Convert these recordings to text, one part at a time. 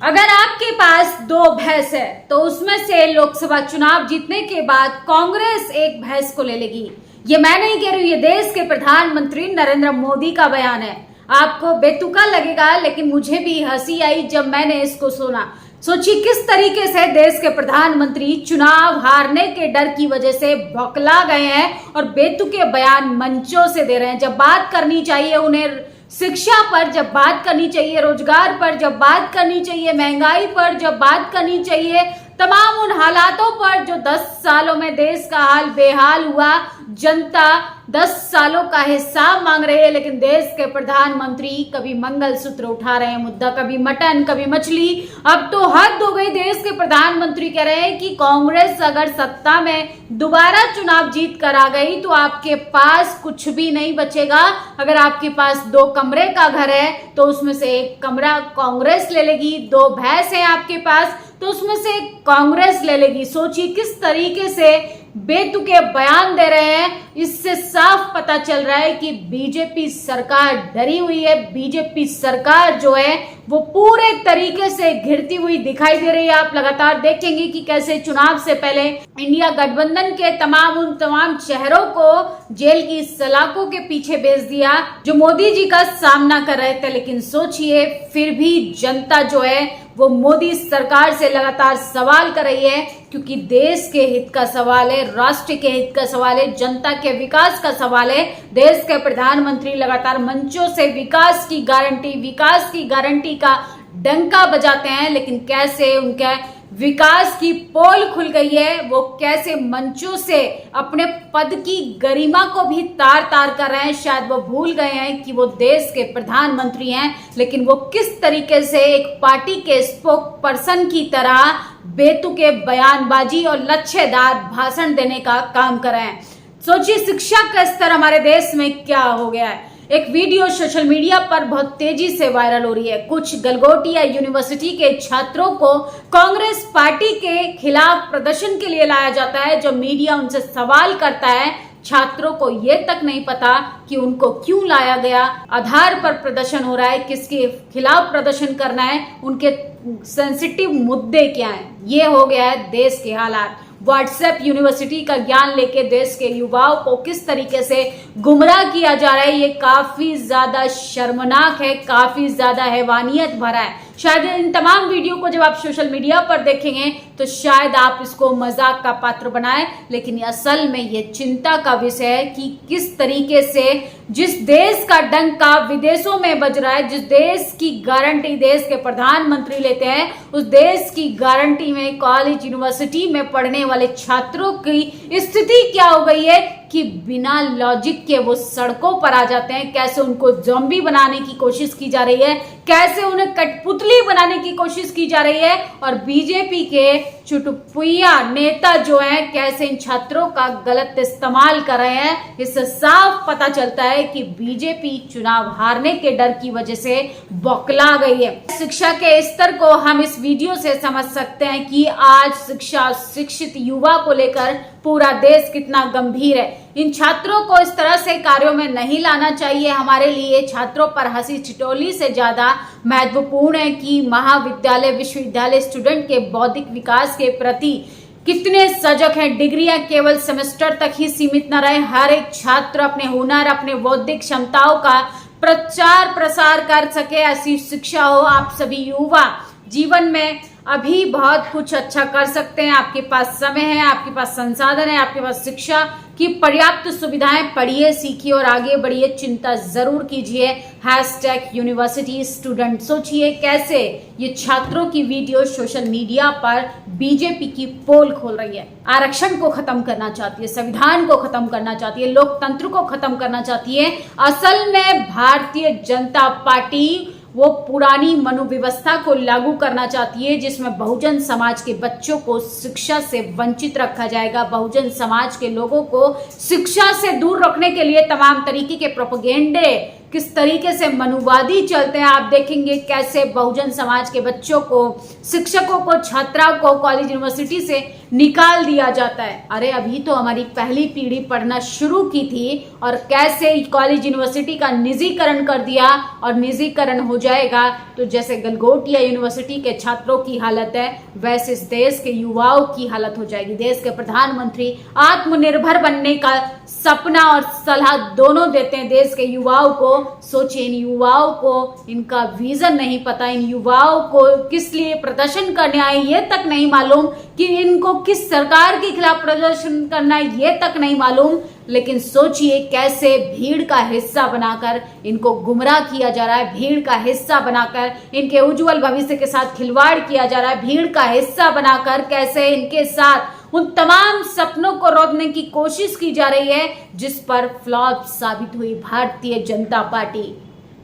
अगर आपके पास 2 भैंस है तो उसमें से लोकसभा चुनाव जीतने के बाद कांग्रेस एक भैंस को ले लेगी। ये मैं नहीं कह रही हूं, ये देश के प्रधानमंत्री नरेंद्र मोदी का बयान है। आपको बेतुका लगेगा, लेकिन मुझे भी हंसी आई जब मैंने इसको सुना। सोचिए किस तरीके से देश के प्रधानमंत्री चुनाव हारने के डर की वजह से बौखला गए हैं और बेतुके बयान मंचों से दे रहे हैं। जब बात करनी चाहिए उन्हें शिक्षा पर, जब बात करनी चाहिए रोजगार पर, जब बात करनी चाहिए महंगाई पर, जब बात करनी चाहिए तमाम उन हालातों पर जो 10 सालों में देश का हाल बेहाल हुआ, जनता 10 सालों का हिसाब मांग रही है, लेकिन देश के प्रधानमंत्री कभी मंगलसूत्र उठा रहे हैं मुद्दा, कभी मटन, कभी मछली। अब तो हद हो गई। देश के प्रधानमंत्री कह रहे हैं कि कांग्रेस अगर सत्ता में दोबारा चुनाव जीत कर आ गई तो आपके पास कुछ भी नहीं बचेगा। अगर आपके पास 2 कमरे का घर है तो उसमें से 1 कमरा कांग्रेस ले लेगी। 2 भैंस है आपके पास तो उसमें से कांग्रेस ले लेगी। सोचिए किस तरीके से बेतुके बयान दे रहे हैं। इससे साफ पता चल रहा है कि बीजेपी सरकार डरी हुई है। बीजेपी सरकार जो है वो पूरे तरीके से घिरती हुई दिखाई दे रही है। आप लगातार देखेंगे कि कैसे चुनाव से पहले इंडिया गठबंधन के तमाम चेहरों को जेल की सलाखों के पीछे भेज दिया जो मोदी जी का सामना कर रहे थे। लेकिन सोचिए फिर भी जनता जो है वो मोदी सरकार से लगातार सवाल कर रही है, क्योंकि देश के हित का सवाल है, राष्ट्र के हित का सवाल है, जनता के विकास का सवाल है। देश के प्रधानमंत्री लगातार मंचों से विकास की गारंटी का डंका बजाते हैं, लेकिन कैसे उनका विकास की पोल खुल गई है, वो कैसे मंचों से अपने पद की गरिमा को भी तार तार कर रहे हैं। शायद वो भूल गए हैं कि वो देश के प्रधानमंत्री हैं, लेकिन वो किस तरीके से एक पार्टी के स्पोक पर्सन की तरह बेतुके बयानबाजी और लच्छेदार भाषण देने का काम कर रहे हैं। सोचिए शिक्षा का स्तर हमारे देश में क्या हो गया है। एक वीडियो सोशल मीडिया पर बहुत तेजी से वायरल हो रही है। कुछ गलगोटिया यूनिवर्सिटी के छात्रों को कांग्रेस पार्टी के खिलाफ प्रदर्शन के लिए लाया जाता है। जब मीडिया उनसे सवाल करता है, छात्रों को यह तक नहीं पता कि उनको क्यों लाया गया, आधार पर प्रदर्शन हो रहा है, किसके खिलाफ प्रदर्शन करना है, उनके सेंसिटिव मुद्दे क्या हैं। ये हो गया है देश के हालात। व्हाट्सएप यूनिवर्सिटी का ज्ञान लेके देश के युवाओं को किस तरीके से गुमराह किया जा रहा है, ये काफी ज्यादा शर्मनाक है, काफी ज्यादा हैवानियत भरा है। शायद इन तमाम वीडियो को जब आप सोशल मीडिया पर देखेंगे तो शायद आप इसको मजाक का पात्र बनाएं, लेकिन असल में ये चिंता का विषय है कि किस तरीके से जिस देश का डंका विदेशों में बज रहा है, जिस देश की गारंटी देश के प्रधानमंत्री लेते हैं, उस देश की गारंटी में कॉलेज यूनिवर्सिटी में पढ़ने वाले छात्रों की स्थिति क्या हो गई है कि बिना लॉजिक के वो सड़कों पर आ जाते हैं। कैसे उनको ज़ॉम्बी बनाने की कोशिश की जा रही है, कैसे उन्हें कठपुतली बनाने की कोशिश की जा रही है, और बीजेपी के चुटपुइया नेता जो हैं कैसे इन छात्रों का गलत इस्तेमाल कर रहे हैं। इससे साफ पता चलता है कि बीजेपी चुनाव हारने के डर की वजह से बौखला गई है। शिक्षा के स्तर को हम इस वीडियो से समझ सकते हैं कि आज शिक्षा, शिक्षित युवा को लेकर पूरा देश कितना गंभीर है। इन छात्रों को इस तरह से कार्यों में नहीं लाना चाहिए। हमारे लिए छात्रों पर हंसी ठिठोली से ज्यादा महत्वपूर्ण है कि महाविद्यालय, विश्वविद्यालय स्टूडेंट के बौद्धिक विकास के प्रति कितने सजग हैं। डिग्रियां केवल सेमेस्टर तक ही सीमित न रहे, हर एक छात्र अपने हुनर, अपने बौद्धिक क्षमताओं का प्रचार प्रसार कर सके, ऐसी शिक्षा हो। आप सभी युवा जीवन में अभी बहुत कुछ अच्छा कर सकते हैं। आपके पास समय है, आपके पास संसाधन है, आपके पास शिक्षा की पर्याप्त सुविधाएं। पढ़िए, सीखिए और आगे बढ़िए। चिंता जरूर कीजिए। #University student. सोचिए कैसे ये छात्रों की वीडियो सोशल मीडिया पर बीजेपी की पोल खोल रही है। आरक्षण को खत्म करना चाहती है, संविधान को खत्म करना चाहती है, लोकतंत्र को खत्म करना चाहती है। असल में भारतीय जनता पार्टी वो पुरानी मनोव्यवस्था को लागू करना चाहती है जिसमें बहुजन समाज के बच्चों को शिक्षा से वंचित रखा जाएगा। बहुजन समाज के लोगों को शिक्षा से दूर रखने के लिए तमाम तरीके के प्रोपेगेंडे किस तरीके से मनुवादी चलते हैं। आप देखेंगे कैसे बहुजन समाज के बच्चों को, शिक्षकों को, छात्राओं को कॉलेज यूनिवर्सिटी से निकाल दिया जाता है। अरे अभी तो हमारी पहली पीढ़ी पढ़ना शुरू की थी और कैसे कॉलेज यूनिवर्सिटी का निजीकरण कर दिया और निजीकरण हो जाएगा तो जैसे गलगोटिया यूनिवर्सिटी के छात्रों की हालत है, वैसे इस देश के युवाओं की हालत हो जाएगी। देश के प्रधानमंत्री आत्मनिर्भर बनने का सपना और सलाह दोनों देते हैं देश के युवाओं को। सोचिए, इन युवाओं को इनका विजन नहीं पता, इन युवाओं को किस लिए प्रदर्शन करने आए ये तक नहीं मालूम, कि इनको किस सरकार के खिलाफ प्रदर्शन करना है ये तक नहीं मालूम। लेकिन सोचिए कैसे भीड़ का हिस्सा बनाकर इनको गुमराह किया जा रहा है, भीड़ का हिस्सा बनाकर इनके उज्जवल भविष्य के साथ खिलवाड़ किया जा रहा है, भीड़ का हिस्सा बनाकर कैसे इनके साथ उन तमाम सपनों को रोकने की कोशिश की जा रही है जिस पर फ्लॉप साबित हुई भारतीय जनता पार्टी।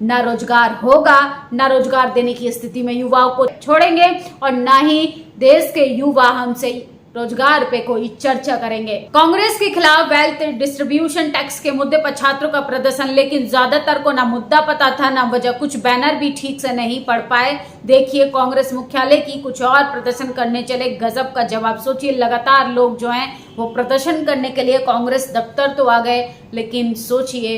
ना रोजगार होगा, ना रोजगार देने की स्थिति में युवाओं को छोड़ेंगे और ना ही देश के युवा हमसे रोजगार पे कोई चर्चा करेंगे। कांग्रेस के खिलाफ वेल्थ डिस्ट्रीब्यूशन टैक्स के मुद्दे पर छात्रों का प्रदर्शन, लेकिन ज्यादातर को ना मुद्दा पता था ना वजह, कुछ बैनर भी ठीक से नहीं पढ़ पाए। देखिए कांग्रेस मुख्यालय की कुछ और प्रदर्शन करने चले, गजब का जवाब। सोचिए लगातार लोग जो हैं वो प्रदर्शन करने के लिए कांग्रेस दफ्तर तो आ गए, लेकिन सोचिए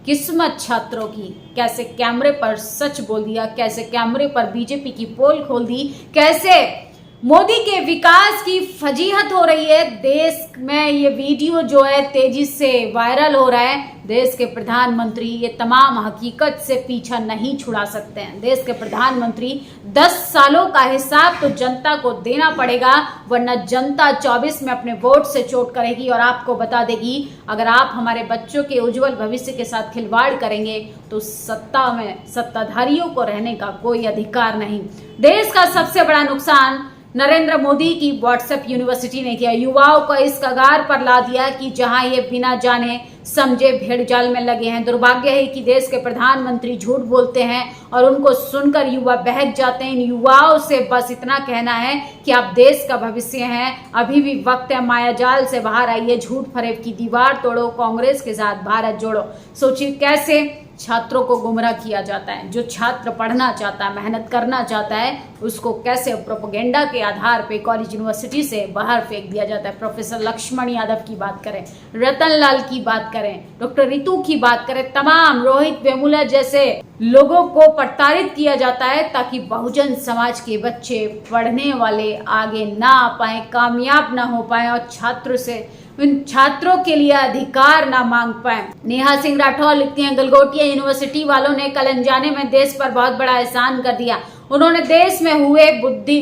किस्मत छात्रों की, कैसे कैमरे पर सच बोल दिया, कैसे कैमरे पर बीजेपी की पोल खोल दी, कैसे मोदी के विकास की फजीहत हो रही है देश में। ये वीडियो जो है तेजी से वायरल हो रहा है। देश के प्रधानमंत्री ये तमाम हकीकत से पीछा नहीं छुड़ा सकते हैं। देश के प्रधानमंत्री 10 सालों का हिसाब तो जनता को देना पड़ेगा, वरना जनता 24 में अपने वोट से चोट करेगी और आपको बता देगी अगर आप हमारे बच्चों के उज्जवल भविष्य के साथ खिलवाड़ करेंगे तो सत्ता में सत्ताधारियों को रहने का कोई अधिकार नहीं। देश का सबसे बड़ा नुकसान नरेंद्र मोदी की व्हाट्सएप यूनिवर्सिटी ने किया, युवाओं को इस कगार पर ला दिया कि जहां ये बिना जाने समझे भेड़ जाल में लगे हैं। दुर्भाग्य है कि देश के प्रधानमंत्री झूठ बोलते हैं और उनको सुनकर युवा बहक जाते हैं। इन युवाओं से बस इतना कहना है कि आप देश का भविष्य हैं, अभी भी वक्त है, मायाजाल से बाहर आइए, झूठ फरेब की दीवार तोड़ो, कांग्रेस के साथ भारत जोड़ो। सोचिए कैसे छात्रों को गुमराह किया जाता है। जो छात्र पढ़ना चाहता है, मेहनत करना चाहता है, उसको कैसे प्रोपेगेंडा के आधार पे कॉलेज यूनिवर्सिटी से बाहर फेंक दिया जाता है। प्रोफेसर लक्ष्मण यादव की बात करें, रतन लाल की बात करें, डॉक्टर रितु की बात करें, तमाम रोहित वेमुला जैसे लोगों को प्रताड़ित किया जाता है ताकि बहुजन समाज के बच्चे पढ़ने वाले आगे ना आ पाए, कामयाब ना हो पाए और छात्र से उन छात्रों के लिए अधिकार ना मांग पाए। नेहा सिंह राठौर लिखती हैं, गलगोटिया यूनिवर्सिटी वालों ने कल अनजाने में देश पर बहुत बड़ा एहसान कर दिया। उन्होंने देश में हुए बुद्धि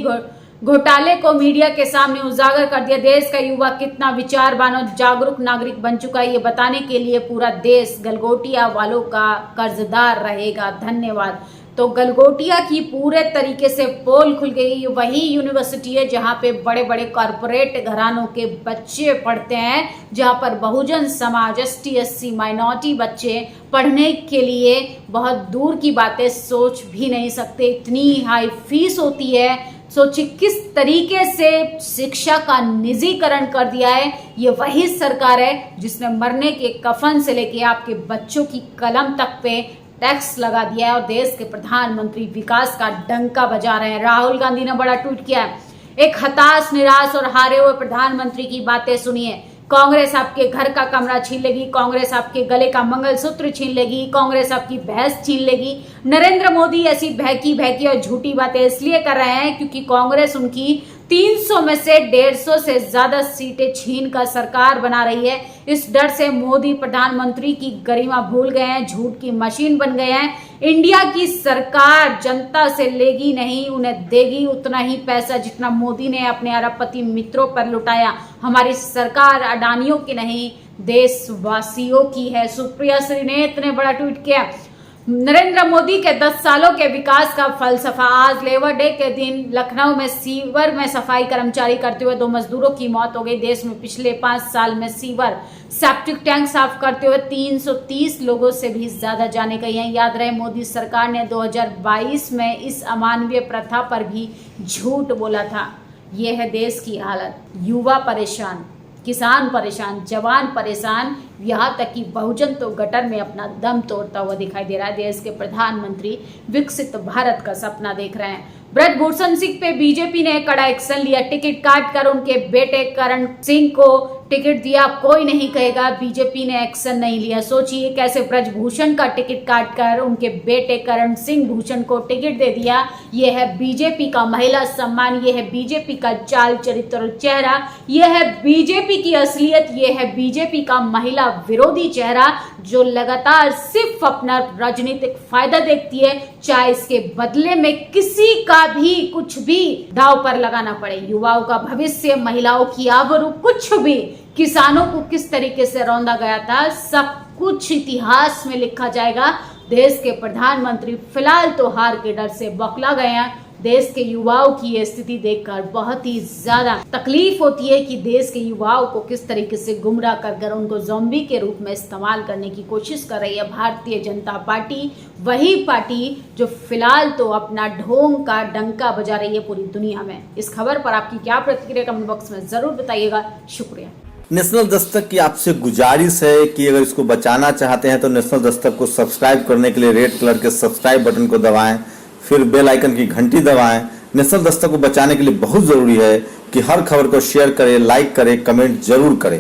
घोटाले को मीडिया के सामने उजागर कर दिया। देश का युवा कितना विचारवान और जागरूक नागरिक बन चुका है ये बताने के लिए पूरा देश गलगोटिया वालों का कर्जदार रहेगा। धन्यवाद। तो गलगोटिया की पूरे तरीके से पोल खुल गई। वही यूनिवर्सिटी है जहां पे बड़े बड़े कॉरपोरेट घरानों के बच्चे पढ़ते हैं, जहां पर Bahujan Samaj, ST SC minority बच्चे पढ़ने के लिए बहुत दूर की बातें सोच भी नहीं सकते। इतनी हाई फीस होती है। सोचिए किस तरीके से शिक्षा का निजीकरण कर दिया है। ये वही सरकार है जिसने मरने के कफन से लेके आपके बच्चों की कलम तक पे टैक्स लगा दिया है और देश के प्रधानमंत्री विकास का डंका बजा रहे हैं। राहुल गांधी ने बड़ा ट्वीट किया है, एक हताश, निराश और हारे हुए प्रधानमंत्री की बातें सुनिए। कांग्रेस आपके घर का कमरा छीन लेगी, कांग्रेस आपके गले का मंगलसूत्र छीन लेगी, कांग्रेस आपकी भैंस छीन लेगी। नरेंद्र मोदी ऐसी बहकी और झूठी बातें इसलिए कर रहे हैं क्योंकि कांग्रेस उनकी 300 में से 150 से ज्यादा सीटें छीन कर सरकार बना रही है। इस डर से मोदी प्रधानमंत्री की गरिमा भूल गए हैं, झूठ की मशीन बन गए हैं। इंडिया की सरकार जनता से लेगी नहीं, उन्हें देगी उतना ही पैसा जितना मोदी ने अपने अरबपति मित्रों पर लुटाया। हमारी सरकार अडानियों की नहीं, देशवासियों की है। सुप्रिया श्रीनेत ने बड़ा ट्वीट किया, नरेंद्र मोदी के 10 सालों के विकास का फलसफा। आज लेबर डे के दिन लखनऊ में सीवर में सफाई कर्मचारी करते हुए 2 मजदूरों की मौत हो गई। देश में पिछले 5 साल में सीवर सेप्टिक टैंक साफ करते हुए 330 लोगों से भी ज्यादा जाने गई हैं। याद रहे मोदी सरकार ने 2022 में इस अमानवीय प्रथा पर भी झूठ बोला था। यह है देश की हालत। युवा परेशान, किसान परेशान, जवान परेशान, यहाँ तक कि बहुजन तो गटर में अपना दम तोड़ता हुआ दिखाई दे रहा है। देश के प्रधानमंत्री विकसित भारत का सपना देख रहे हैं। ब्रजभूषण सिंह पे बीजेपी ने कड़ा एक्शन लिया। टिकट काट कर उनके बेटे करण सिंह को टिकट दिया, कोई नहीं कहेगा बीजेपी ने एक्शन नहीं लिया। सोचिए कैसे ब्रजभूषण का टिकट काटकर उनके बेटे करण सिंह भूषण को टिकट दे दिया। यह है बीजेपी का महिला सम्मान, यह है बीजेपी का चाल चरित्र और चेहरा, यह है बीजेपी की असलियत, यह है बीजेपी का महिला विरोधी चेहरा जो लगातार सिर्फ अपना राजनीतिक फायदा देखती है, चाहे इसके बदले में किसी का भी कुछ भी दांव पर लगाना पड़े। युवाओं का भविष्य, महिलाओं की आबरू, कुछ भी, किसानों को किस तरीके से रौंदा गया था, सब कुछ इतिहास में लिखा जाएगा। देश के प्रधानमंत्री फिलहाल तो हार के डर से बौखला गए हैं। देश के युवाओं की ये स्थिति देखकर बहुत ही ज्यादा तकलीफ होती है कि देश के युवाओं को किस तरीके से गुमराह कर उनको ज़ॉम्बी के रूप में इस्तेमाल करने की कोशिश कर रही है भारतीय जनता पार्टी। वही पार्टी जो फिलहाल तो अपना ढोंग का डंका बजा रही है पूरी दुनिया में। इस खबर पर आपकी क्या प्रतिक्रिया कमेंट बॉक्स में जरूर बताइएगा। शुक्रिया। नेशनल दस्तक की आपसे गुजारिश है कि अगर इसको बचाना चाहते हैं तो नेशनल दस्तक को सब्सक्राइब करने के लिए रेड कलर के सब्सक्राइब बटन को दबाएं, फिर बेल आइकन की घंटी दबाएं। नेशनल दस्तक को बचाने के लिए बहुत जरूरी है कि हर खबर को शेयर करें, लाइक करें, कमेंट जरूर करें।